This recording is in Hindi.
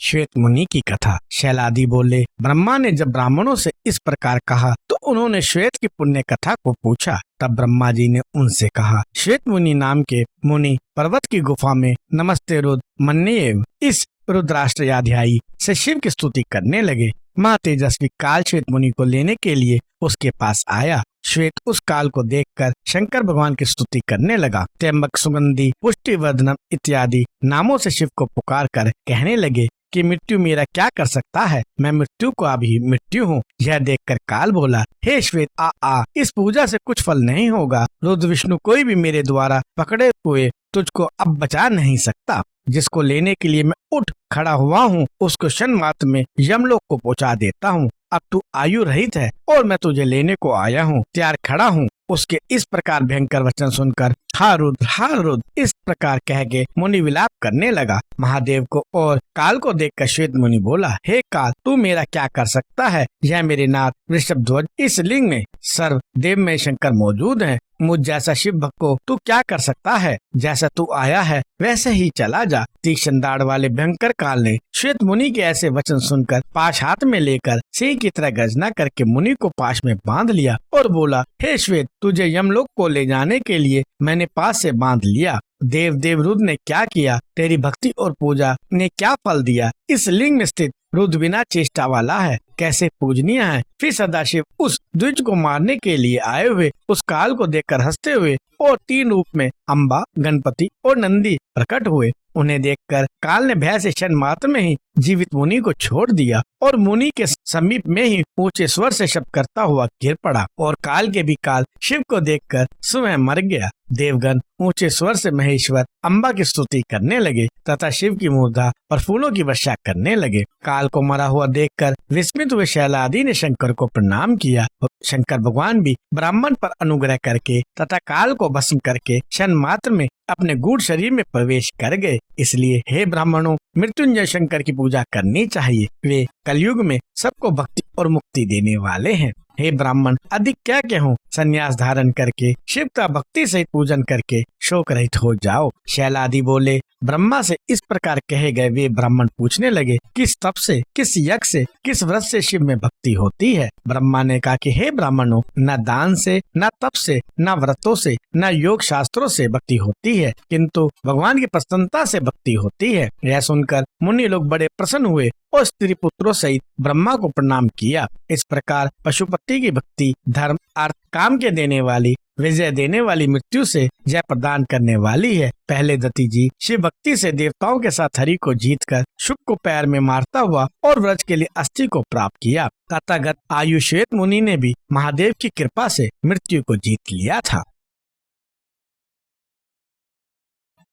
श्वेत मुनि की कथा। शैलादि बोले, ब्रह्मा ने जब ब्राह्मणों से इस प्रकार कहा तो उन्होंने श्वेत की पुण्य कथा को पूछा। तब ब्रह्मा जी ने उनसे कहा, श्वेत मुनि नाम के मुनि पर्वत की गुफा में नमस्ते रुद्र मन्येव इस रुद्राष्ट्रयाध्यायी से शिव की स्तुति करने लगे। महातेजस्वी काल श्वेत मुनि को लेने के लिए उसके पास आया। श्वेत उस काल को देखकर शंकर भगवान की स्तुति करने लगा। त्र्यंबक, सुगंधि, पुष्टिवर्धनम इत्यादि नामों से शिव को पुकार कर कहने लगे कि मृत्यु मेरा क्या कर सकता है, मैं मृत्यु को अभी मृत्यु हूँ। यह देखकर काल बोला, हे श्वेत आ, इस पूजा से कुछ फल नहीं होगा। रुद्र विष्णु कोई भी मेरे द्वारा पकड़े हुए तुझको अब बचा नहीं सकता। जिसको लेने के लिए मैं उठ खड़ा हुआ हूँ उसको क्षण मात्र में यमलोक को पहुँचा देता हूँ। अब तू आयु रहित है और मैं तुझे लेने को आया हूँ, तैयार खड़ा हूँ। उसके इस प्रकार भयंकर वचन सुनकर हा रुद्र इस प्रकार कह के मुनि विलाप करने लगा। महादेव को और काल को देखकर श्वेत मुनि बोला, हे काल, तू मेरा क्या कर सकता है। यह मेरे नाथ वृषभध्वज इस लिंग में सर्व देव में शंकर मौजूद है। मुझ जैसा शिव भक्त को तू क्या कर सकता है। जैसा तू आया है वैसे ही चला जा। तीक्ष्ण दाढ़ वाले भयंकर काल ने श्वेत मुनि के ऐसे वचन सुनकर पाश हाथ में लेकर सिंह की तरह गर्जना करके मुनि को पाश में बांध लिया और बोला, हे श्वेत, तुझे यमलोक को ले जाने के लिए मैंने पास से बांध लिया। देव रुद्र ने क्या किया, तेरी भक्ति और पूजा ने क्या फल दिया। इस लिंग में स्थित रुद्र बिना चेष्टा वाला है, कैसे पूजनीय है। फिर सदाशिव उस द्विज को मारने के लिए आए हुए उस काल को देखकर हंसते हुए और 3 रूप में अम्बा, गणपति और नंदी प्रकट हुए। उन्हें देखकर काल ने भय से क्षण मात्र में ही जीवित मुनि को छोड़ दिया और मुनि के समीप में ही ऊंचे स्वर से शब्द करता हुआ गिर पड़ा और काल के भी काल शिव को देखकर स्वयं मर गया। देवगण ऊंचे स्वर से महेश्वर अम्बा की स्तुति करने लगे तथा शिव की मूर्धा और फूलों की वर्षा करने लगे। काल को मरा हुआ देखकर विस्मित हुए शैलादि ने शंकर को प्रणाम किया। शंकर भगवान भी ब्राह्मण पर अनुग्रह करके तथा काल को भस्म करके क्षण मात्र में अपने गूढ़ शरीर में प्रवेश कर गए। इसलिए हे ब्राह्मणों, मृत्युंजय शंकर की पूजा करनी चाहिए। वे कलयुग में सबको भक्ति और मुक्ति देने वाले हैं। हे ब्राह्मण, अधिक क्या कहूँ, संन्यास धारण करके शिव का भक्ति सहित पूजन करके शोक रहित हो जाओ। शैलादि बोले, ब्रह्मा से इस प्रकार कहे गए वे ब्राह्मण पूछने लगे, किस तप से, किस यज्ञ से, किस व्रत से शिव में भक्ति होती है। ब्रह्मा ने कहा कि हे ब्राह्मणों, न दान से, न तप से, न व्रतों से, न योग शास्त्रों से भक्ति होती है, किंतु भगवान की प्रसन्नता से भक्ति होती है। यह सुनकर मुनि लोग बड़े प्रसन्न हुए और स्त्री पुत्रों सहित ब्रह्मा को प्रणाम किया। इस प्रकार पशुपति की भक्ति धर्म, अर्थ, काम के देने वाली, विजय देने वाली, मृत्यु से जय प्रदान करने वाली है। पहले दति जी शिव भक्ति से देवताओं के साथ हरि को जीतकर शुक को पैर में मारता हुआ और व्रज के लिए अस्थि को प्राप्त किया। तथागत आयु श्वेत मुनि ने भी महादेव की कृपा से मृत्यु को जीत लिया था।